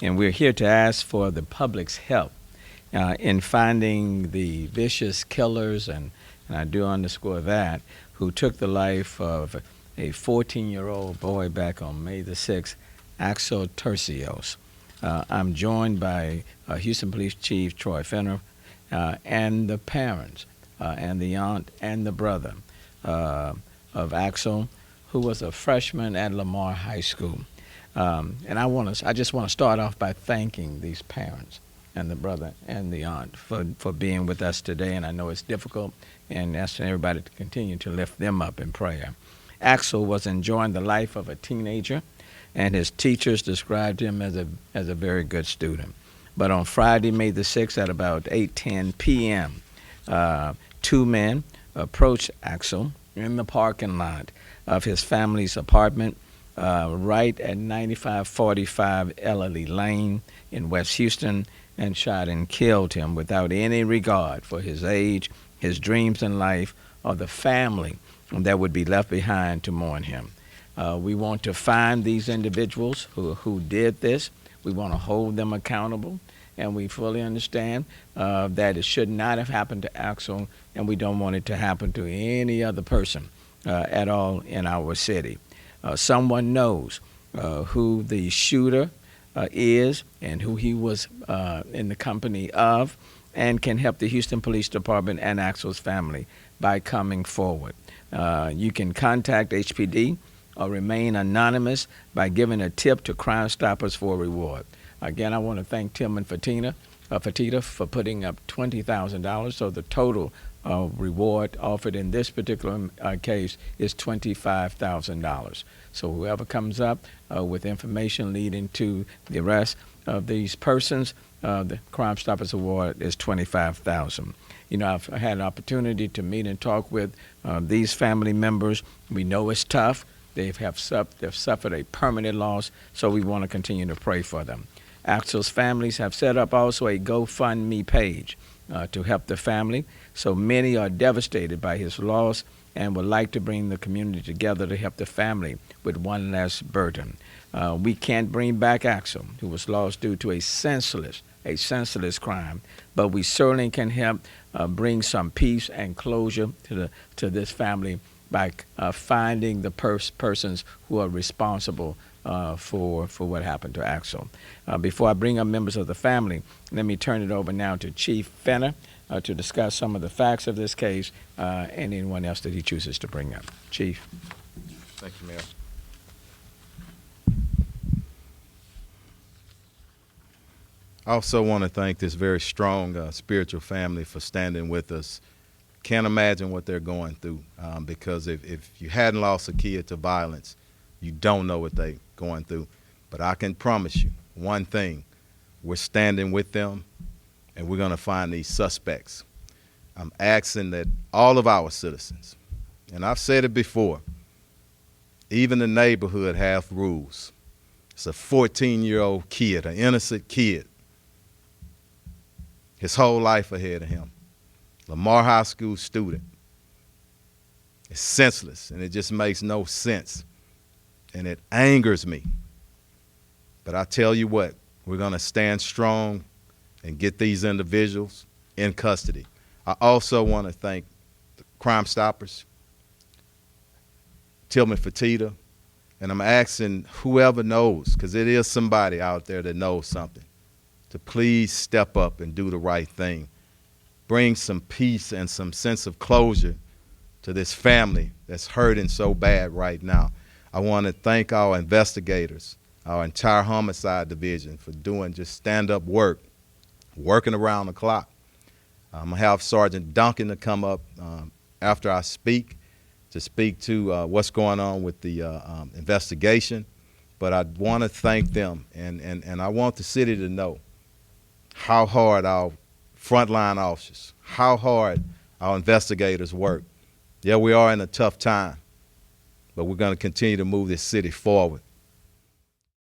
and we're here to ask for the public's help in finding the vicious killers, and I do underscore that, who took the life of a 14-year-old boy back on May the 6th, Axel Turcios. I'm joined by Houston Police Chief Troy Fenner and the parents and the aunt and the brother of Axel, who was a freshman at Lamar High School. And I just want to start off by thanking these parents and the brother and the aunt for being with us today. And I know it's difficult, and asking everybody to continue to lift them up in prayer. Axel was enjoying the life of a teenager, and his teachers described him as a very good student. But on Friday, May the 6th, at about 8:10 p.m., two men approached Axel in the parking lot of his family's apartment right at 9545 Ellery Lane in West Houston, and shot and killed him without any regard for his age, his dreams in life, or the family that would be left behind to mourn him. We want to find these individuals who did this. We want to hold them accountable, and we fully understand that it should not have happened to Axel, and we don't want it to happen to any other person at all in our city. Someone knows who the shooter is and who he was in the company of, and can help the Houston Police Department and Axel's family by coming forward. You can contact HPD or remain anonymous by giving a tip to Crime Stoppers for a reward. Again, I want to thank Tim and Fatita for putting up $20,000. So the total reward offered in this particular case is $25,000. So whoever comes up with information leading to the arrest of these persons, the Crime Stoppers Award is $25,000. You know, I've had an opportunity to meet and talk with these family members. We know it's tough. They've suffered a permanent loss, so we want to continue to pray for them. Axel's families have set up also a GoFundMe page to help the family. So many are devastated by his loss and would like to bring the community together to help the family with one less burden. We can't bring back Axel, who was lost due to a senseless crime, but we certainly can help bring some peace and closure to this family by finding the persons who are responsible for what happened to Axel. Before I bring up members of the family, let me turn it over now to Chief Fenner to discuss some of the facts of this case and anyone else that he chooses to bring up. Chief. Thank you, Mayor. I also want to thank this very strong spiritual family for standing with us. Can't imagine what they're going through because if you hadn't lost a kid to violence, you don't know what they're going through. But I can promise you one thing, we're standing with them and we're going to find these suspects. I'm asking that all of our citizens, and I've said it before, even the neighborhood have rules. It's a 14-year-old kid, an innocent kid, his whole life ahead of him. Lamar High School student. It's senseless, and it just makes no sense, and it angers me. But I tell you what, we're going to stand strong and get these individuals in custody. I also want to thank the Crime Stoppers, Tillman Fatita, and I'm asking whoever knows, because it is somebody out there that knows something, to please step up and do the right thing. Bring some peace and some sense of closure to this family that's hurting so bad right now. I want to thank our investigators, our entire homicide division for doing just stand-up work, working around the clock. I'm going to have Sergeant Duncan to come up after I speak to speak to what's going on with the investigation. But I want to thank them, and I want the city to know how hard our frontline officers, how hard our investigators work. Yeah, we are in a tough time, but we're going to continue to move this city forward.